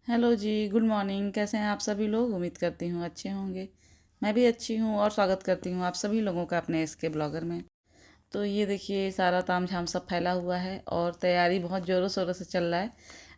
Hello जी, good morning. कैसे हैं आप सभी लोग? उम्मीद करती हूँ अच्छे होंगे। मैं भी अच्छी हूँ और स्वागत करती हूँ आप सभी लोगों का अपने इसके ब्लॉगर में। तो ये देखिए, सारा तामझाम सब फैला हुआ है और तैयारी बहुत ज़ोरों शोरों से चल रहा है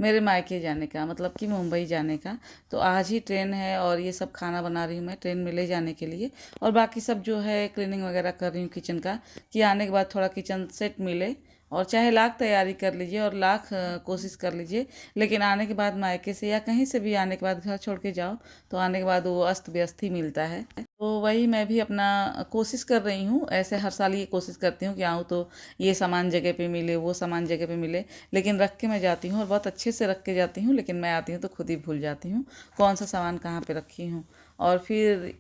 मेरे मायके जाने का, मतलब कि मुंबई जाने का। तो आज ही ट्रेन है और ये सब खाना बना रही हूँ मैं ट्रेन में ले जाने के लिए। और बाकी सब जो है क्लीनिंग वगैरह कर रही हूँ किचन का, कि आने के बाद थोड़ा किचन सेट मिले। और चाहे लाख तैयारी कर लीजिए और लाख कोशिश कर लीजिए, लेकिन आने के बाद मायके से या कहीं से भी आने के बाद घर छोड़ के जाओ तो आने के बाद वो अस्त व्यस्त ही मिलता है। तो वही मैं भी अपना कोशिश कर रही हूँ। ऐसे हर साल ये कोशिश करती हूँ कि आऊँ तो ये सामान जगह पे मिले, वो सामान जगह पे मिले, लेकिन रख के मैं जाती हूँ और बहुत अच्छे से रख के जाती हूँ, लेकिन मैं आती हूँ तो खुद ही भूल जाती हूँ कौन सा सामान कहाँ पे रखी हूँ। और फिर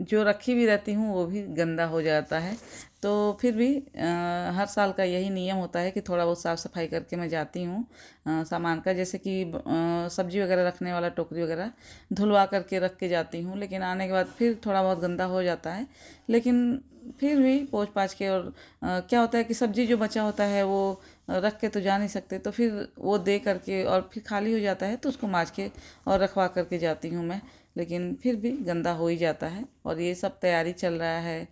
जो रखी भी रहती हूँ वो भी गंदा हो जाता है। तो फिर भी हर साल का यही नियम होता है कि थोड़ा बहुत साफ़ सफाई करके मैं जाती हूँ सामान का। जैसे कि सब्जी वगैरह रखने वाला टोकरी वगैरह धुलवा करके रख के जाती हूँ, लेकिन आने के बाद फिर थोड़ा बहुत गंदा हो जाता है। लेकिन फिर भी पोंछ पाछ के, और क्या होता है कि सब्जी जो बचा होता है वो रख के तो जा नहीं सकते, तो फिर वो दे करके और फिर खाली हो जाता है तो उसको माँज के और रखवा करके जाती हूँ मैं। लेकिन फिर भी गंदा हो ही जाता है और ये सब तैयारी चल रहा है।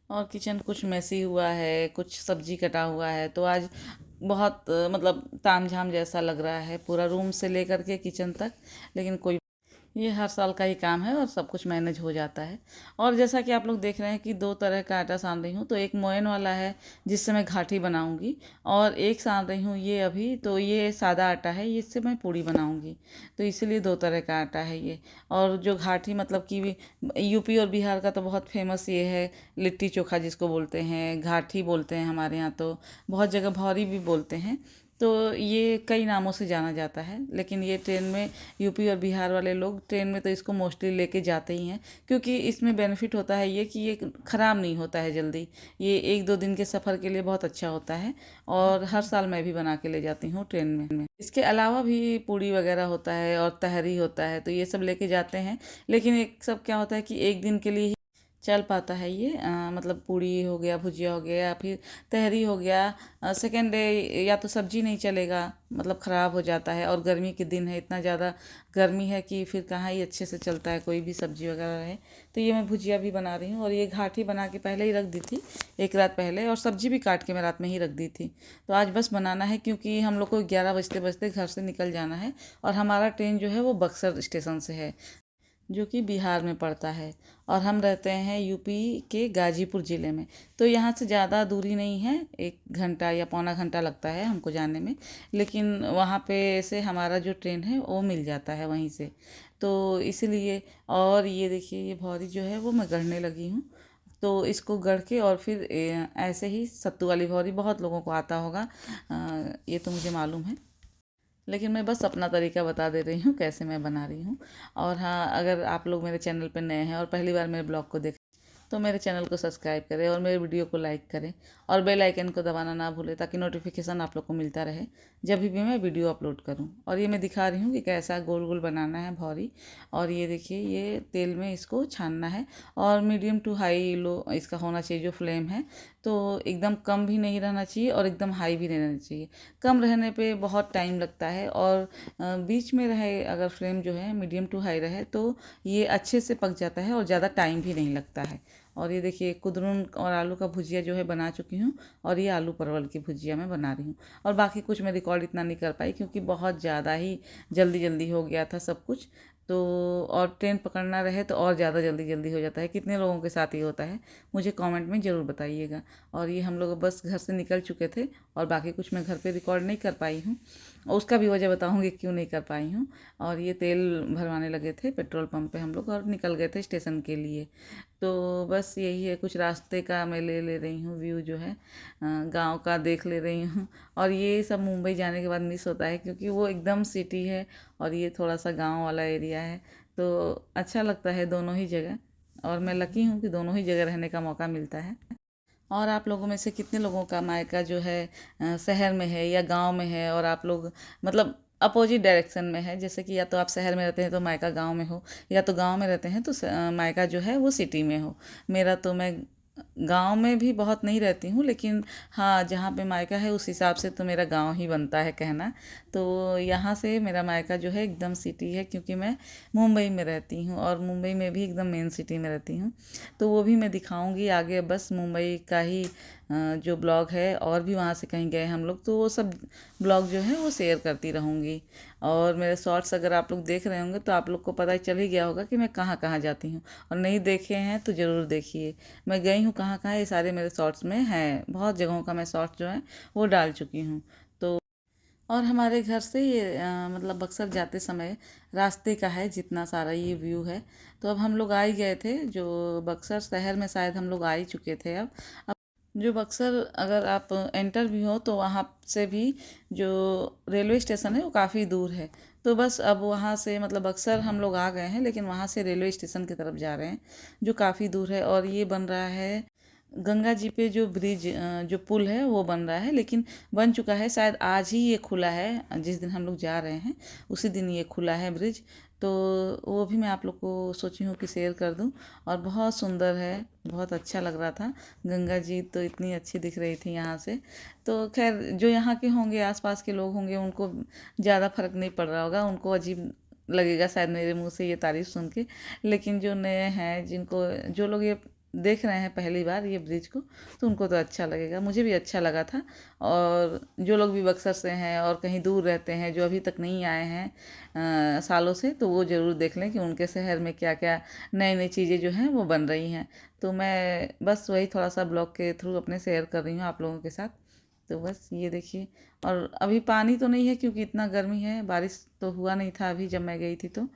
और किचन कुछ मैसी हुआ है, कुछ सब्जी कटा हुआ है, तो आज बहुत मतलब तामझाम जैसा लग रहा है पूरा रूम से लेकर के किचन तक। लेकिन कोई, ये हर साल का ही काम है और सब कुछ मैनेज हो जाता है। और जैसा कि आप लोग देख रहे हैं कि दो तरह का आटा सान रही हूँ, तो एक मोयन वाला है जिससे मैं घाटी बनाऊंगी, और एक सान रही हूँ ये अभी, तो ये सादा आटा है, ये इससे मैं पूड़ी बनाऊंगी। तो इसीलिए दो तरह का आटा है ये। और जो घाटी मतलब कि यूपी और बिहार का तो बहुत फेमस ये है, लिट्टी चोखा जिसको बोलते हैं, घाटी बोलते हैं हमारे यहाँ तो, बहुत जगह भौरी भी बोलते हैं। तो ये कई नामों से जाना जाता है, लेकिन ये ट्रेन में यूपी और बिहार वाले लोग ट्रेन में तो इसको मोस्टली लेके जाते ही हैं, क्योंकि इसमें बेनिफिट होता है ये कि ये ख़राब नहीं होता है जल्दी। ये एक दो दिन के सफ़र के लिए बहुत अच्छा होता है। और हर साल मैं भी बना के ले जाती हूँ ट्रेन में। इसके अलावा भी पूड़ी वगैरह होता है और तहरी होता है, तो ये सब लेके जाते हैं। लेकिन एक सब क्या होता है कि एक दिन के लिए चल पाता है ये, मतलब पूड़ी हो गया, भुजिया हो गया, या फिर तहरी हो गया। सेकेंड डे या तो सब्जी नहीं चलेगा, मतलब ख़राब हो जाता है। और गर्मी के दिन है, इतना ज़्यादा गर्मी है कि फिर कहाँ ही अच्छे से चलता है कोई भी सब्जी वगैरह रहे। तो ये मैं भुजिया भी बना रही हूँ और ये घाटी बना के पहले ही रख दी थी, एक रात पहले, और सब्जी भी काट के मैं रात में ही रख दी थी। तो आज बस बनाना है, क्योंकि हम लोग को 11 बजते बजते घर से निकल जाना है। और हमारा ट्रेन जो है वो बक्सर स्टेशन से है, जो कि बिहार में पड़ता है। और हम रहते हैं यूपी के गाजीपुर ज़िले में। तो यहाँ से ज़्यादा दूरी नहीं है, 1 घंटा या पौना घंटा लगता है हमको जाने में। लेकिन वहाँ पे से हमारा जो ट्रेन है वो मिल जाता है वहीं से, तो इसीलिए। और ये देखिए, ये भौरी जो है वो मैं गढ़ने लगी हूँ। तो इसको गढ़ के और फिर ऐसे ही सत्तू वाली भौरी बहुत लोगों को आता होगा, ये तो मुझे मालूम है, लेकिन मैं बस अपना तरीका बता दे रही हूँ कैसे मैं बना रही हूँ। और हाँ, अगर आप लोग मेरे चैनल पर नए हैं और पहली बार मेरे ब्लॉग को देख, तो मेरे चैनल को सब्सक्राइब करें और मेरे वीडियो को लाइक करें और बेल आइकन को दबाना ना भूलें, ताकि नोटिफिकेशन आप लोग को मिलता रहे जब भी मैं वीडियो अपलोड करूं। और ये मैं दिखा रही हूँ कि कैसा गोल गोल बनाना है भौरी। और ये देखिए, ये तेल में इसको छानना है, और मीडियम टू हाई लो इसका होना चाहिए जो फ्लेम है। तो एकदम कम भी नहीं रहना चाहिए और एकदम हाई भी नहीं रहना चाहिए। कम रहने पे बहुत टाइम लगता है, और बीच में रहे अगर फ्लेम जो है मीडियम टू हाई रहे, तो ये अच्छे से पक जाता है और ज़्यादा टाइम भी नहीं लगता है। और ये देखिए, कुदरून और आलू का भुजिया जो है बना चुकी हूँ, और ये आलू परवल की भुजिया मैं बना रही हूँ। और बाकी कुछ मैं रिकॉर्ड इतना नहीं कर पाई, क्योंकि बहुत ज़्यादा ही जल्दी जल्दी हो गया था सब कुछ। तो और ट्रेन पकड़ना रहे तो और ज़्यादा जल्दी जल्दी हो जाता है। कितने लोगों के साथ ये होता है मुझे कमेंट में ज़रूर बताइएगा। और ये हम लोग बस घर से निकल चुके थे, और बाकी कुछ मैं घर पे रिकॉर्ड नहीं कर पाई हूँ, और उसका भी वजह बताऊँगी क्यों नहीं कर पाई हूँ। और ये तेल भरवाने लगे थे पेट्रोल पंप पे हम लोग, और निकल गए थे स्टेशन के लिए। तो बस यही है, कुछ रास्ते का मैं ले ले रही हूँ व्यू जो है, गांव का देख ले रही हूँ। और ये सब मुंबई जाने के बाद मिस होता है, क्योंकि वो एकदम सिटी है और ये थोड़ा सा गांव वाला एरिया है। तो अच्छा लगता है दोनों ही जगह, और मैं लकी हूँ कि दोनों ही जगह रहने का मौका मिलता है। और आप लोगों में से कितने लोगों का मायका जो है शहर में है या गांव में है, और आप लोग मतलब अपोजिट डायरेक्शन में है, जैसे कि या तो आप शहर में रहते हैं तो मायका गांव में हो, या तो गांव में रहते हैं तो मायका जो है वो सिटी में हो। मेरा तो मैं गांव में भी बहुत नहीं रहती हूँ, लेकिन हाँ, जहाँ पे मायका है उस हिसाब से तो मेरा गांव ही बनता है कहना। तो यहाँ से मेरा मायका जो है एकदम सिटी है, क्योंकि मैं मुंबई में रहती हूँ और मुंबई में भी एकदम मेन सिटी में रहती हूँ। तो वो भी मैं दिखाऊंगी आगे, बस मुंबई का ही जो ब्लॉग है, और भी वहाँ से कहीं गए हम लोग तो वो सब ब्लॉग जो है वो शेयर करती रहूँगी। और मेरे शॉर्ट्स अगर आप लोग देख रहे होंगे तो आप लोग को पता चल ही गया होगा कि मैं कहाँ कहाँ जाती हूँ, और नहीं देखे हैं तो ज़रूर देखिए। मैं गई हूँ कहाँ कहाँ, ये सारे मेरे शॉर्ट्स में हैं, बहुत जगहों का मैं शॉर्ट्स जो है वो डाल चुकी हूँ। तो और हमारे घर से ये मतलब बक्सर जाते समय रास्ते का है जितना सारा ये व्यू है। तो अब हम लोग आ ही गए थे, जो बक्सर शहर में शायद हम लोग आ ही चुके थे। अब जो बक्सर अगर आप एंटर भी हो तो वहाँ से भी जो रेलवे स्टेशन है वो काफ़ी दूर है। तो बस अब वहाँ से मतलब बक्सर हम लोग आ गए हैं, लेकिन वहाँ से रेलवे स्टेशन की तरफ जा रहे हैं जो काफ़ी दूर है। और ये बन रहा है गंगा जी पे जो ब्रिज, जो पुल है वो बन रहा है, लेकिन बन चुका है, शायद आज ही ये खुला है, जिस दिन हम लोग जा रहे हैं उसी दिन ये खुला है ब्रिज। तो वो भी मैं आप लोग को सोची हूँ कि शेयर कर दूँ। और बहुत सुंदर है, बहुत अच्छा लग रहा था। गंगा जी तो इतनी अच्छी दिख रही थी यहाँ से। तो खैर जो यहाँ के होंगे, आसपास के लोग होंगे, उनको ज़्यादा फर्क नहीं पड़ रहा होगा, उनको अजीब लगेगा शायद मेरे मुंह से ये तारीफ सुन के। लेकिन जो नए हैं, जिनको जो लोग ये देख रहे हैं पहली बार ये ब्रिज को, तो उनको तो अच्छा लगेगा, मुझे भी अच्छा लगा था। और जो लोग भी बक्सर से हैं और कहीं दूर रहते हैं, जो अभी तक नहीं आए हैं सालों से, तो वो ज़रूर देख लें कि उनके शहर में क्या क्या नई नई चीज़ें जो हैं वो बन रही हैं। तो मैं बस वही थोड़ा सा ब्लॉग के थ्रू अपने शेयर कर रही हूँ आप लोगों के साथ। तो बस ये देखिए। और अभी पानी तो नहीं है क्योंकि इतना गर्मी है, बारिश तो हुआ नहीं था अभी जब मैं गई थी तो।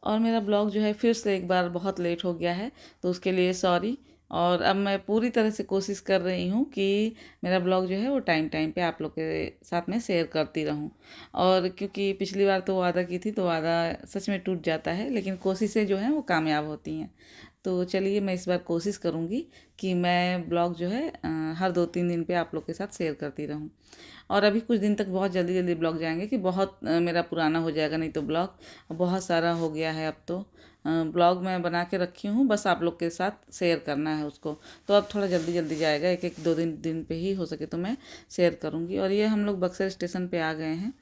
और मेरा ब्लॉग जो है फिर से एक बार बहुत लेट हो गया है, तो उसके लिए सॉरी। और अब मैं पूरी तरह से कोशिश कर रही हूँ कि मेरा ब्लॉग जो है वो टाइम टाइम पे आप लोग के साथ में शेयर करती रहूँ। और क्योंकि पिछली बार तो वादा की थी, तो वादा सच में टूट जाता है, लेकिन कोशिशें जो हैं वो कामयाब होती हैं। तो चलिए मैं इस बार कोशिश करूँगी कि मैं ब्लॉग जो है हर 2-3 दिन पे आप लोग के साथ शेयर करती रहूँ। और अभी कुछ दिन तक बहुत जल्दी जल्दी ब्लॉग जाएंगे कि बहुत मेरा पुराना हो जाएगा, नहीं तो ब्लॉग बहुत सारा हो गया है अब तो। ब्लॉग मैं बना के रखी हूँ, बस आप लोग के साथ शेयर करना है उसको। तो अब थोड़ा जल्दी जल्दी जाएगा, एक एक 2 दिन पे ही हो सके तो मैं शेयर करूँगी। और ये हम लोग बक्सर स्टेशन पे आ गए हैं।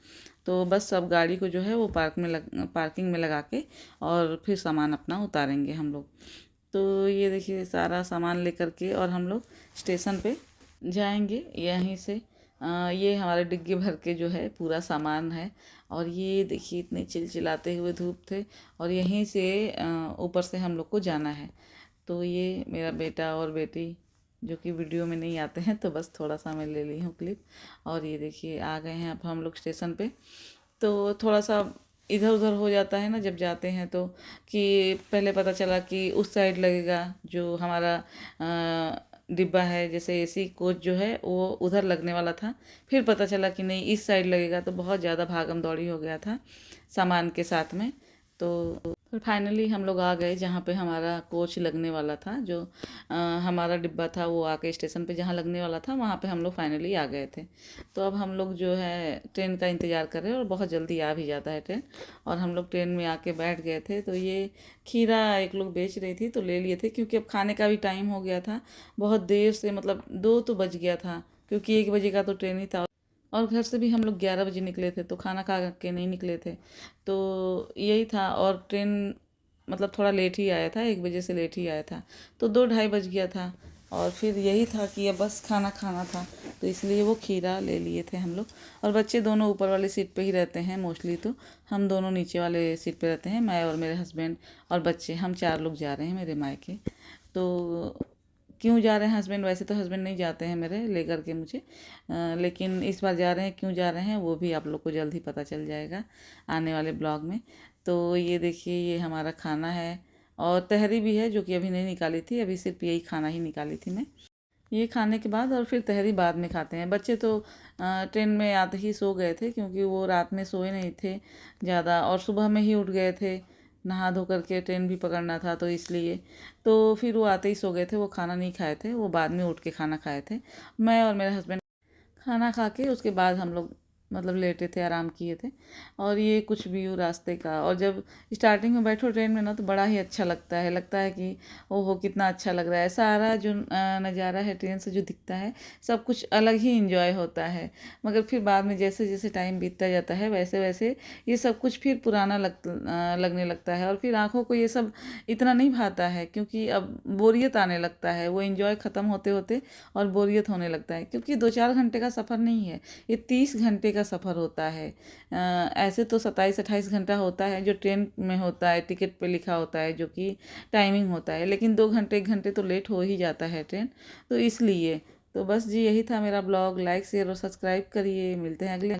तो बस अब गाड़ी को जो है वो पार्किंग में लगा के और फिर सामान अपना उतारेंगे हम लोग। तो ये देखिए सारा सामान लेकर के और हम लोग स्टेशन पे जाएंगे यहीं से। ये हमारे डिग्गी भर के जो है पूरा सामान है। और ये देखिए इतने चिलचिलाते हुए धूप थे, और यहीं से ऊपर से हम लोग को जाना है। तो ये मेरा बेटा और बेटी जो कि वीडियो में नहीं आते हैं, तो बस थोड़ा सा मैं ले ली हूँ क्लिप। और ये देखिए आ गए हैं अब हम लोग स्टेशन पे। तो थोड़ा सा इधर उधर हो जाता है ना जब जाते हैं तो, कि पहले पता चला कि उस साइड लगेगा जो हमारा डिब्बा है, जैसे एसी कोच जो है वो उधर लगने वाला था। फिर पता चला कि नहीं इस साइड लगेगा, तो बहुत ज़्यादा भागम दौड़ी हो गया था सामान के साथ में। तो फिर फाइनली हम लोग आ गए जहाँ पे हमारा कोच लगने वाला था, जो हमारा डिब्बा था वो आके स्टेशन पे जहाँ लगने वाला था वहाँ पे हम लोग फाइनली आ गए थे। तो अब हम लोग जो है ट्रेन का इंतज़ार कर रहे हैं, और बहुत जल्दी आ भी जाता है ट्रेन। और हम लोग ट्रेन में आके बैठ गए थे। तो ये खीरा एक लोग बेच रही थी तो ले लिए थे, क्योंकि अब खाने का भी टाइम हो गया था बहुत देर से, मतलब 2 तो बज गया था, क्योंकि 1 बजे का तो ट्रेन ही था। और घर से भी हम लोग 11 बजे निकले थे, तो खाना खा के नहीं निकले थे। तो यही था, और ट्रेन मतलब थोड़ा लेट ही आया था, 1 बजे से लेट ही आया था। तो 2-2:30 बज गया था। और फिर यही था कि अब बस खाना खाना था, तो इसलिए वो खीरा ले लिए थे हम लोग। और बच्चे दोनों ऊपर वाली सीट पे ही रहते हैं मोस्टली, तो हम दोनों नीचे वाले सीट पे रहते हैं, मैं और मेरे हस्बैंड और बच्चे, हम 4 लोग जा रहे हैं मेरे मायके। तो क्यों जा रहे हैं हस्बैंड, वैसे तो हस्बैंड नहीं जाते हैं मेरे लेकर के मुझे, लेकिन इस बार जा रहे हैं, क्यों जा रहे हैं वो भी आप लोग को जल्द ही पता चल जाएगा आने वाले ब्लॉग में। तो ये देखिए ये हमारा खाना है, और तहरी भी है जो कि अभी नहीं निकाली थी, अभी सिर्फ यही खाना ही निकाली थी मैं। ये खाने के बाद और फिर तहरी बाद में खाते हैं। बच्चे तो ट्रेन में आते ही सो गए थे, क्योंकि वो रात में सोए नहीं थे ज़्यादा, और सुबह में ही उठ गए थे, नहा धो करके ट्रेन भी पकड़ना था तो इसलिए। तो फिर वो आते ही सो गए थे, वो खाना नहीं खाए थे, वो बाद में उठ के खाना खाए थे। मैं और मेरे हस्बैंड खाना खा के उसके बाद हम लोग मतलब लेटे थे, आराम किए थे। और ये कुछ व्यू रास्ते का, और जब स्टार्टिंग में बैठो ट्रेन में ना तो बड़ा ही अच्छा लगता है कि ओहो कितना अच्छा लग रहा है। सारा जो नज़ारा है ट्रेन से जो दिखता है, सब कुछ अलग ही इंजॉय होता है। मगर फिर बाद में जैसे जैसे टाइम बीतता जाता है वैसे वैसे ये सब कुछ फिर पुराना लगने लगता है, और फिर आँखों को ये सब इतना नहीं भाता है, क्योंकि अब बोरियत आने लगता है। वो इंजॉय ख़त्म होते होते और बोरियत होने लगता है, क्योंकि 2-4 घंटे का सफ़र नहीं है, ये 30 घंटे का सफ़र होता है। ऐसे तो 27-28 घंटा होता है जो ट्रेन में होता है, टिकट पे लिखा होता है, जो कि टाइमिंग होता है, लेकिन 2 घंटे 1 घंटे तो लेट हो ही जाता है ट्रेन। तो इसलिए तो बस जी, यही था मेरा ब्लॉग। लाइक शेयर और सब्सक्राइब करिए। मिलते हैं अगले